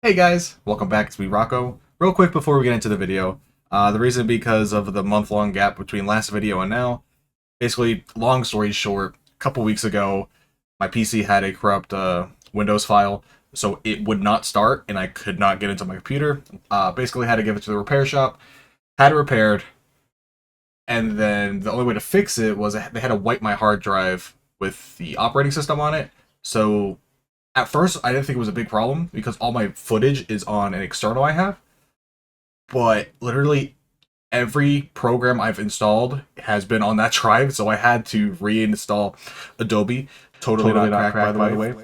Hey guys, welcome back. It's me, Rocco. Real quick before we get into the video, the reason because of the month-long gap between last video and now. Basically, long story short, a couple weeks ago, my PC had a corrupt Windows file, so it would not start, and I could not get into my computer. Basically, had to give it to the repair shop, had it repaired, and then the only way to fix it was they had to wipe my hard drive with the operating system on it. So at first, I didn't think it was a big problem because all my footage is on an external I have. But literally every program I've installed has been on that drive, so I had to reinstall Adobe. Totally not cracked, by the way.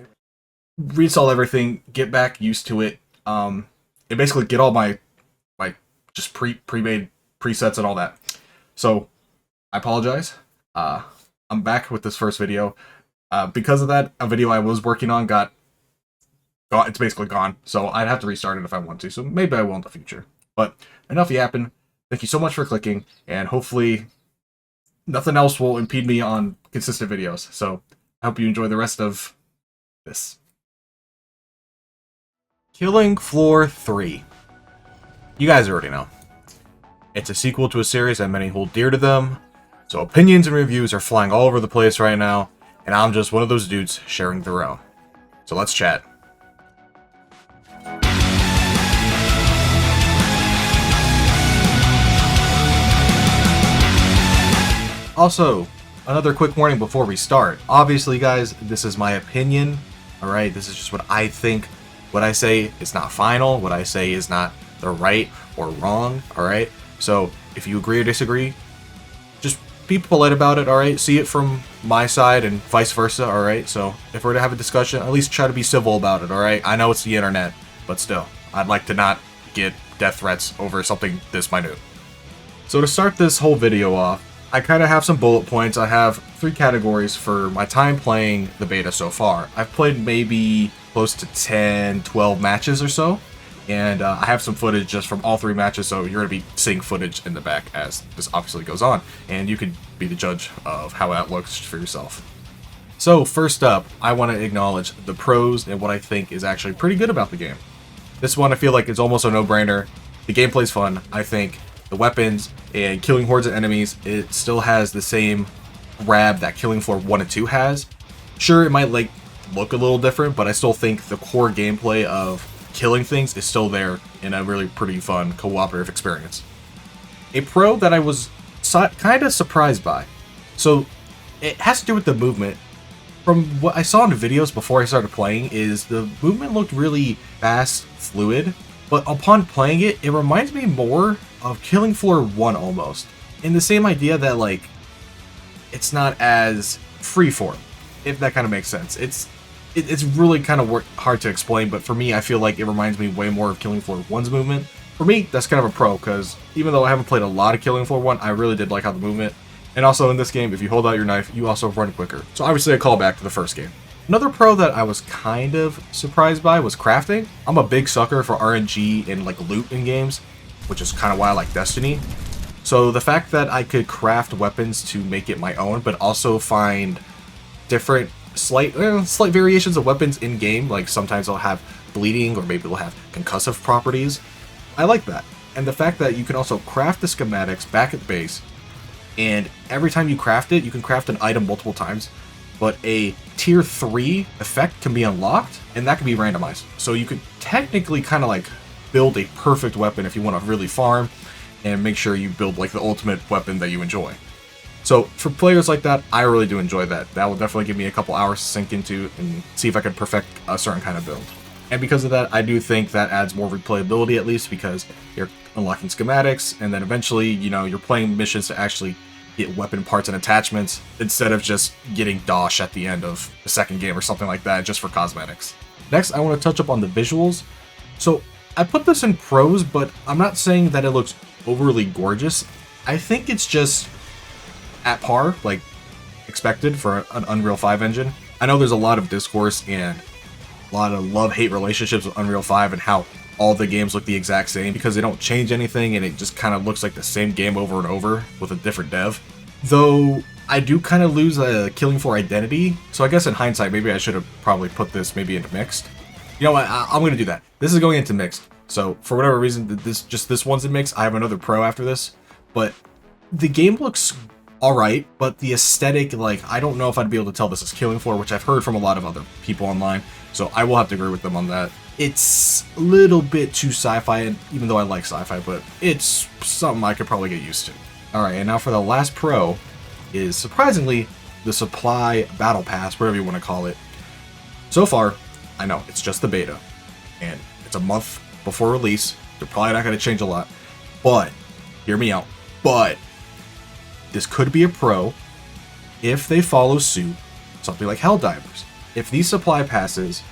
Reinstall everything, get back used to it, and basically get all my just pre-made presets and all that. So I apologize. I'm back with this first video. Because of that, a video I was working on got it's basically gone, so I'd have to restart it if I want to, so maybe I will in the future. But enough yapping. Thank you so much for clicking, and hopefully nothing else will impede me on consistent videos. So I hope you enjoy the rest of this. Killing Floor 3. You guys already know. It's a sequel to a series that many hold dear to them, so opinions and reviews are flying all over the place right now, and I'm just one of those dudes sharing their own. So let's chat. Also, another quick warning before we start. Obviously, guys, this is my opinion, alright? This is just what I think. What I say is not final. What I say is not the right or wrong, alright? So, if you agree or disagree, just be polite about it, alright? See it from my side and vice versa, alright? So, if we're to have a discussion, at least try to be civil about it, alright? I know it's the internet, but still, I'd like to not get death threats over something this minute. So to start this whole video off, I kind of have some bullet points. I have 3 categories for my time playing the beta so far. I've played maybe close to 10, 12 matches or so, and I have some footage just from all 3 matches, so you're going to be seeing footage in the back as this obviously goes on, and you can be the judge of how that looks for yourself. So first up, I want to acknowledge the pros and what I think is actually pretty good about the game. This one I feel like is almost a no-brainer. The gameplay's fun, I think. The weapons and killing hordes of enemies, it still has the same grab that Killing Floor 1 and 2 has. Sure, it might look a little different, but I still think the core gameplay of killing things is still there in a really pretty fun cooperative experience. A pro that I was kind of surprised by. So it has to do with the movement. From what I saw in the videos before I started playing, is the movement looked really fast, fluid, but upon playing it, it reminds me more of Killing Floor 1 almost. In the same idea that, it's not as freeform, if that kind of makes sense. It's really kind of hard to explain, but for me, I feel like it reminds me way more of Killing Floor 1's movement. For me, that's kind of a pro, because even though I haven't played a lot of Killing Floor 1, I really did like how the movement. And also in this game, if you hold out your knife, you also run quicker. So obviously a callback to the first game. Another pro that I was kind of surprised by was crafting. I'm a big sucker for RNG and loot in games, which is kind of why I like Destiny. So the fact that I could craft weapons to make it my own, but also find different slight variations of weapons in game, like sometimes they'll have bleeding or maybe they'll have concussive properties. I like that. And the fact that you can also craft the schematics back at base, and every time you craft it, you can craft an item multiple times, but a tier 3 effect can be unlocked, and that can be randomized. So you could technically kind of build a perfect weapon if you want to really farm and make sure you build the ultimate weapon that you enjoy. So for players like that, I really do enjoy that. That will definitely give me a couple hours to sink into and see if I can perfect a certain kind of build. And because of that, I do think that adds more replayability, at least because you're unlocking schematics, and then eventually, you're playing missions to actually get weapon parts and attachments instead of just getting dosh at the end of the second game or something like that just for cosmetics. Next, I want to touch up on the visuals. So I put this in pros, but I'm not saying that it looks overly gorgeous. I think it's just at par, expected for an Unreal 5 engine. I know there's a lot of discourse and a lot of love-hate relationships with Unreal 5 and how all the games look the exact same because they don't change anything and it just kind of looks like the same game over and over with a different dev. Though I do kind of lose a Killing Floor identity, so I guess in hindsight maybe I should have probably put this maybe into mixed. You know what? I'm going to do that. This is going into mixed. So for whatever reason, this one's in mixed. I have another pro after this, but the game looks all right. But the aesthetic, like, I don't know if I'd be able to tell this is Killing Floor, which I've heard from a lot of other people online. So I will have to agree with them on that. It's a little bit too sci-fi, and even though I like sci-fi, but it's something I could probably get used to. All right, and now for the last pro is surprisingly the supply battle pass, whatever you want to call it. So far, I know it's just the beta, and it's a month before release. They're probably not going to change a lot, but hear me out. But this could be a pro if they follow suit, something like Helldivers. If these supply passes,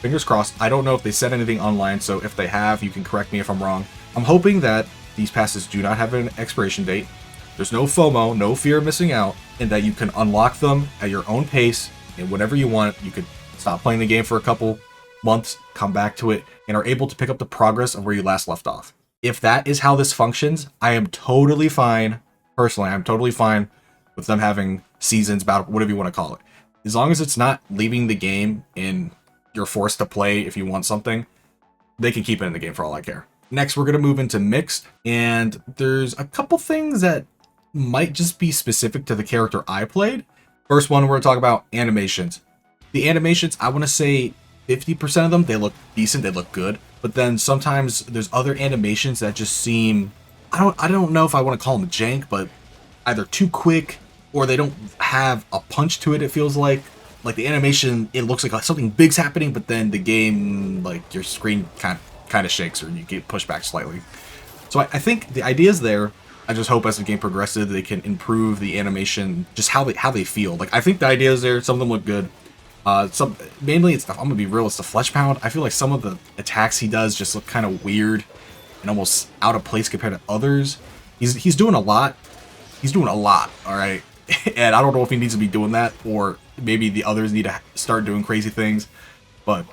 fingers crossed, I don't know if they said anything online, so if they have, you can correct me if I'm wrong. I'm hoping that these passes do not have an expiration date. There's no FOMO, no fear of missing out, and that you can unlock them at your own pace and whenever you want. You could stop playing the game for a couple months, come back to it, and are able to pick up the progress of where you last left off. If that is how this functions, I am totally fine. Personally, I'm totally fine with them having seasons, battle, whatever you want to call it. As long as it's not leaving the game and you're forced to play if you want something, they can keep it in the game for all I care. Next, we're going to move into mixed, and there's a couple things that might just be specific to the character I played. First one, we're going to talk about animations. The animations, I want to say 50% of them, they look decent, they look good. But then sometimes there's other animations that just seem, I don't know if I want to call them jank, but either too quick or they don't have a punch to it, it feels like. Like the animation, it looks like something big's happening, but then the game, like your screen kind of shakes or you get pushed back slightly. So I think the idea is there. I just hope as the game progresses, they can improve the animation, just how they feel. Like I think the idea is there. Some of them look good. Mainly it's I'm gonna be real. It's the flesh pound. I feel like some of the attacks he does just look kind of weird and almost out of place compared to others. He's doing a lot. He's doing a lot. All right, and I don't know if he needs to be doing that or maybe the others need to start doing crazy things, but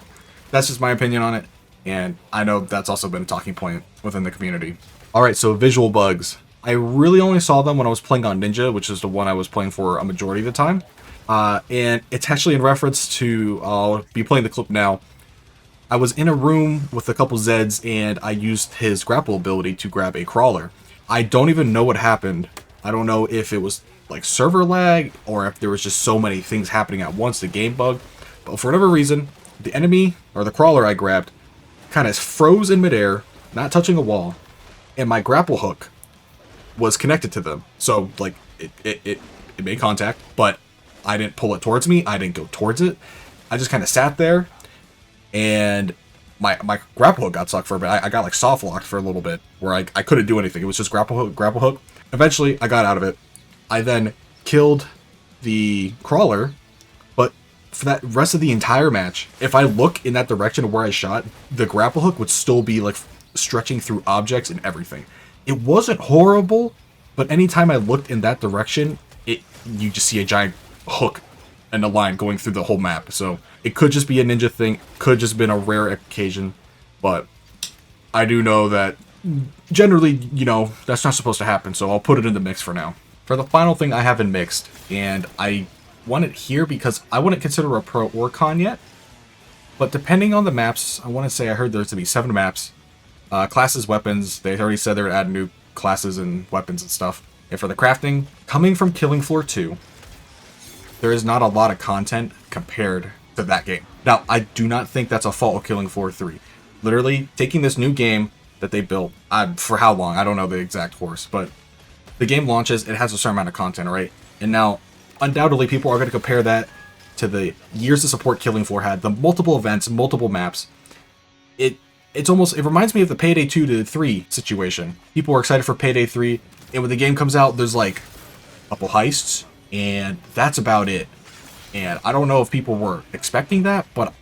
that's just my opinion on it, and I know that's also been a talking point within the community. Alright, so visual bugs. I really only saw them when I was playing on Ninja, which is the one I was playing for a majority of the time, and it's actually in reference to, I'll be playing the clip now. I was in a room with a couple Zeds, and I used his grapple ability to grab a crawler. I don't even know what happened. I don't know if it was like server lag or if there was just so many things happening at once, the game bug, but for whatever reason the enemy or the crawler I grabbed kind of froze in midair, not touching a wall, and my grapple hook was connected to them, so like it made contact, but I didn't pull it towards me, I didn't go towards it, I just kind of sat there, and my grapple hook got stuck for a bit. I got like soft locked for a little bit where I couldn't do anything. It was just grapple hook. Eventually I got out of it. I then killed the crawler, but for that rest of the entire match, if I look in that direction of where I shot, the grapple hook would still be like stretching through objects and everything. It wasn't horrible, but anytime I looked in that direction, you just see a giant hook and a line going through the whole map. So it could just be a ninja thing, could just been a rare occasion, but I do know that generally, you know, that's not supposed to happen, so I'll put it in the mix for now. For the final thing I have in mixed, and I want it here because I wouldn't consider a pro or con yet, but depending on the maps, I want to say I heard there's to be 7 maps. Classes, weapons, they already said they're adding new classes and weapons and stuff. And for the crafting, coming from Killing Floor 2, there is not a lot of content compared to that game. Now, I do not think that's a fault of Killing Floor 3. Literally, taking this new game that they built, for how long, I don't know the exact course, but the game launches, it has a certain amount of content, right? And now, undoubtedly, people are going to compare that to the years of support Killing Floor had, the multiple events, multiple maps. It reminds me of the Payday 2 to 3 situation. People are excited for Payday 3, and when the game comes out, there's like a couple heists, and that's about it. And I don't know if people were expecting that, but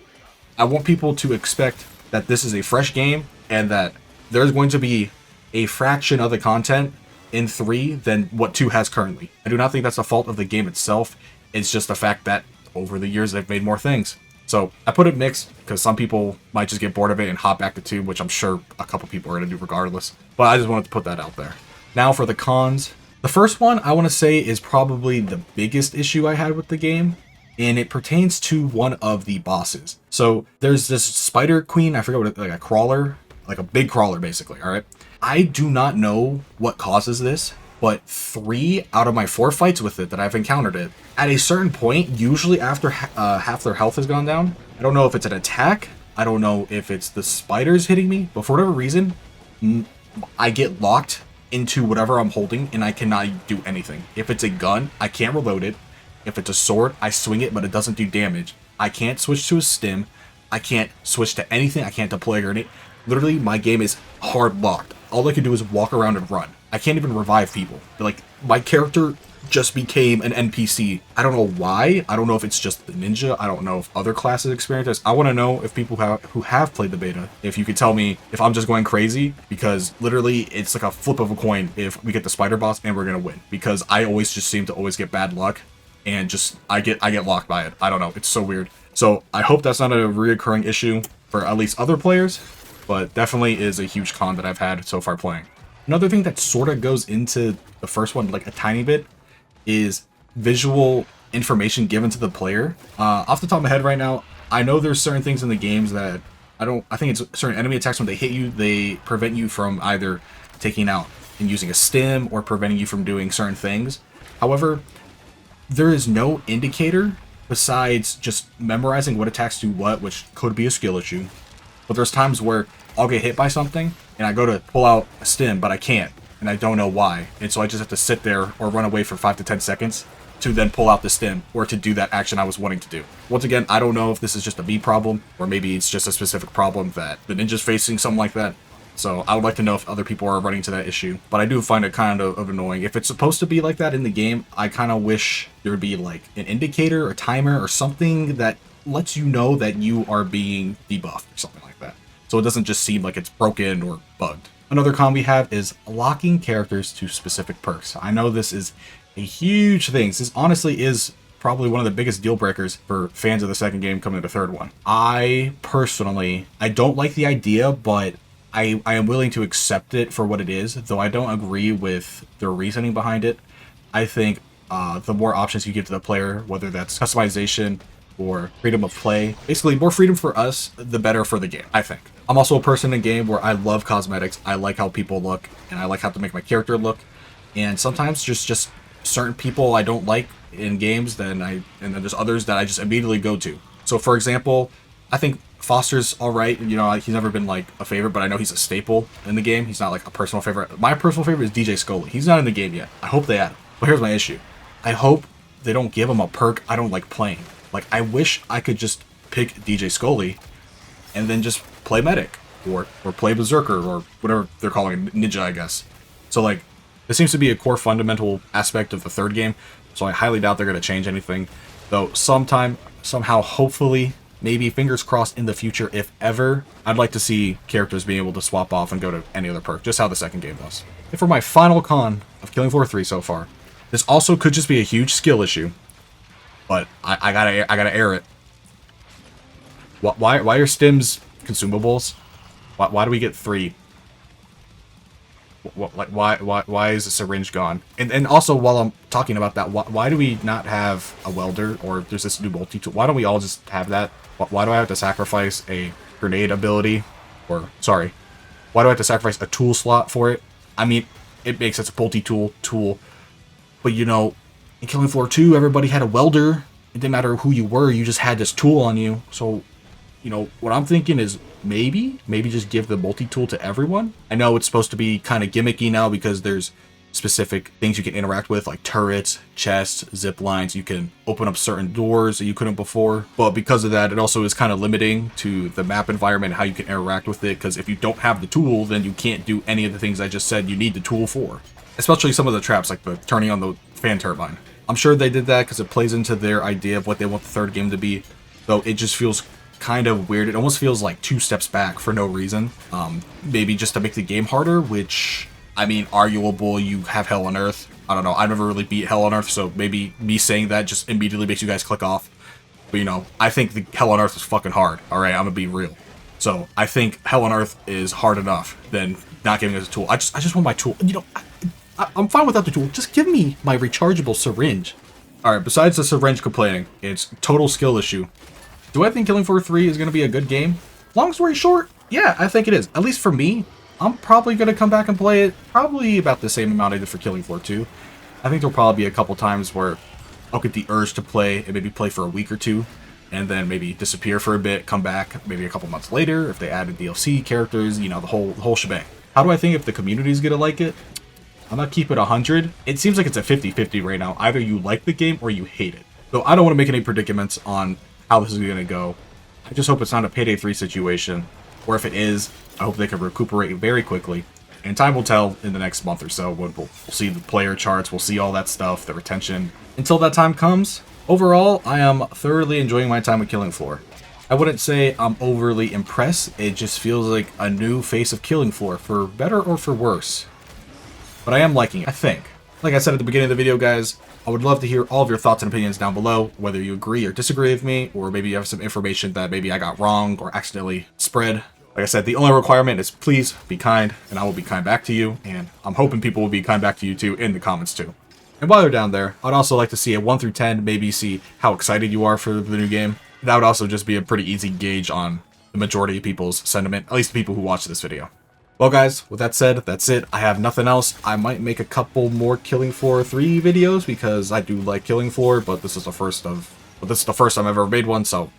I want people to expect that this is a fresh game, and that there's going to be a fraction of the content in 3 than what 2 has currently. I do not think that's a fault of the game itself. It's just the fact that over the years they've made more things. So I put it mixed because some people might just get bored of it and hop back to 2, which I'm sure a couple people are going to do regardless. But I just wanted to put that out there. Now for the cons. The first one I want to say is probably the biggest issue I had with the game. and it pertains to one of the bosses. So there's this spider queen, I forget what like a crawler, like a big crawler basically, all right? I do not know what causes this, but 3 out of my 4 fights with it that I've encountered it, at a certain point, usually after half their health has gone down, I don't know if it's an attack, I don't know if it's the spiders hitting me, but for whatever reason, I get locked into whatever I'm holding and I cannot do anything. If it's a gun, I can't reload it. If it's a sword, I swing it, but it doesn't do damage. I can't switch to a stim. I can't switch to anything. I can't deploy a grenade. Literally, my game is hard locked. All I can do is walk around and run. I can't even revive people. Like, my character just became an NPC. I don't know why. I don't know if it's just the ninja. I don't know if other classes experience this. I want to know if people who have played the beta, if you could tell me if I'm just going crazy, because literally it's like a flip of a coin if we get the spider boss and we're going to win. Because I always just seem to always get bad luck and just I get locked by it. I don't know. It's so weird. So I hope that's not a reoccurring issue for at least other players, but definitely is a huge con that I've had so far playing. Another thing that sort of goes into the first one, like a tiny bit, is visual information given to the player. Off the top of my head right now, I know there's certain things in the games that I think it's certain enemy attacks when they hit you, they prevent you from either taking out and using a stim or preventing you from doing certain things. However, there is no indicator besides just memorizing what attacks do what, which could be a skill issue. But there's times where I'll get hit by something and I go to pull out a stim, but I can't. And I don't know why. And so I just have to sit there or run away for 5 to 10 seconds to then pull out the stim or to do that action I was wanting to do. Once again, I don't know if this is just a me problem or maybe it's just a specific problem that the ninja's facing, something like that. So I would like to know if other people are running to that issue. But I do find it kind of annoying. If it's supposed to be like that in the game, I kind of wish there would be like an indicator or timer or something that lets you know that you are being debuffed or something like that. So it doesn't just seem like it's broken or bugged. Another con we have is locking characters to specific perks. I know this is a huge thing. This honestly is probably one of the biggest deal breakers for fans of the second game coming to the third one. I personally, I don't like the idea, but I am willing to accept it for what it is, though I don't agree with the reasoning behind it. I think the more options you give to the player, whether that's customization or freedom of play, basically more freedom for us, the better for the game, I think. I'm also a person in a game where I love cosmetics. I like how people look, and I like how to make my character look. And sometimes just certain people I don't like in games, and then there's others that I just immediately go to. So for example, I think Foster's alright. You know, he's never been like a favorite, but I know he's a staple in the game. He's not like a personal favorite. My personal favorite is DJ Scully. He's not in the game yet. I hope they add him. But here's my issue. I hope they don't give him a perk I don't like playing. Like, I wish I could just pick DJ Scully and then just play Medic or play Berserker or whatever they're calling it, Ninja, I guess. So, like, this seems to be a core fundamental aspect of the third game, so I highly doubt they're going to change anything. Though somehow, hopefully, maybe fingers crossed in the future, if ever, I'd like to see characters being able to swap off and go to any other perk, just how the second game does. And for my final con of Killing Floor 3 so far, this also could just be a huge skill issue. But I gotta air it. Why are stims consumables? Why do we get 3? Why is the syringe gone? And also while I'm talking about that, why do we not have a welder or there's this new multi-tool? Why don't we all just have that? Why do I have to sacrifice a grenade ability? Or sorry, why do I have to sacrifice a tool slot for it? I mean, it makes it a multi-tool tool, but you know. In Killing Floor 2, everybody had a welder. It didn't matter who you were, you just had this tool on you. So, you know, what I'm thinking is maybe just give the multi-tool to everyone. I know it's supposed to be kind of gimmicky now because there's specific things you can interact with, like turrets, chests, zip lines. You can open up certain doors that you couldn't before. But because of that, it also is kind of limiting to the map environment, how you can interact with it. Because if you don't have the tool, then you can't do any of the things I just said you need the tool for. Especially some of the traps, like the turning on the fan turbine. I'm sure they did that because it plays into their idea of what they want the third game to be, though it just feels kind of weird. It almost feels like 2 steps back for no reason. Maybe just to make the game harder, which, I mean, arguable. You have Hell on Earth. I don't know. I never really beat Hell on Earth, so maybe me saying that just immediately makes you guys click off. But, you know, I think the Hell on Earth is fucking hard. Alright, I'm gonna be real. So, I think Hell on Earth is hard enough than not giving us a tool. I just want my tool. You know, I'm fine without the tool. Just give me my rechargeable syringe. Alright, besides the syringe complaining, it's total skill issue. Do I think Killing Floor 3 is going to be a good game? Long story short, yeah, I think it is. At least for me, I'm probably going to come back and play it probably about the same amount I did for Killing Floor 2. I think there'll probably be a couple times where I'll get the urge to play and maybe play for a week or two, and then maybe disappear for a bit, come back maybe a couple months later if they added DLC characters, you know, the whole shebang. How do I think if the community's going to like it? I'm going to keep it 100. It seems like it's a 50-50 right now. Either you like the game or you hate it. So I don't want to make any predicaments on how this is going to go. I just hope it's not a Payday 3 situation. Or if it is, I hope they can recuperate very quickly. And time will tell in the next month or so. We'll see the player charts, we'll see all that stuff, the retention. Until that time comes, overall, I am thoroughly enjoying my time with Killing Floor. I wouldn't say I'm overly impressed. It just feels like a new face of Killing Floor, for better or for worse. But I am liking it, I think. Like I said at the beginning of the video, guys, I would love to hear all of your thoughts and opinions down below, whether you agree or disagree with me, or maybe you have some information that maybe I got wrong or accidentally spread. Like I said, the only requirement is please be kind, and I will be kind back to you, and I'm hoping people will be kind back to you too in the comments too. And while they're down there, I'd also like to see a 1 through 10, maybe see how excited you are for the new game. That would also just be a pretty easy gauge on the majority of people's sentiment, at least the people who watch this video. Well guys, with that said, that's it. I have nothing else. I might make a couple more Killing Floor 3 videos because I do like Killing Floor, but this is the first time I've ever made one, so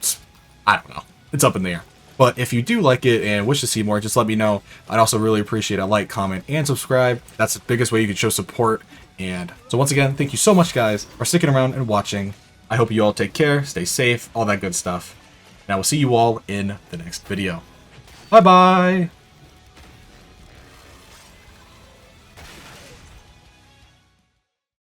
I don't know. It's up in the air. But if you do like it and wish to see more, just let me know. I'd also really appreciate a like, comment, and subscribe. That's the biggest way you can show support. And so once again, thank you so much guys for sticking around and watching. I hope you all take care, stay safe, all that good stuff. And I will see you all in the next video. Bye bye!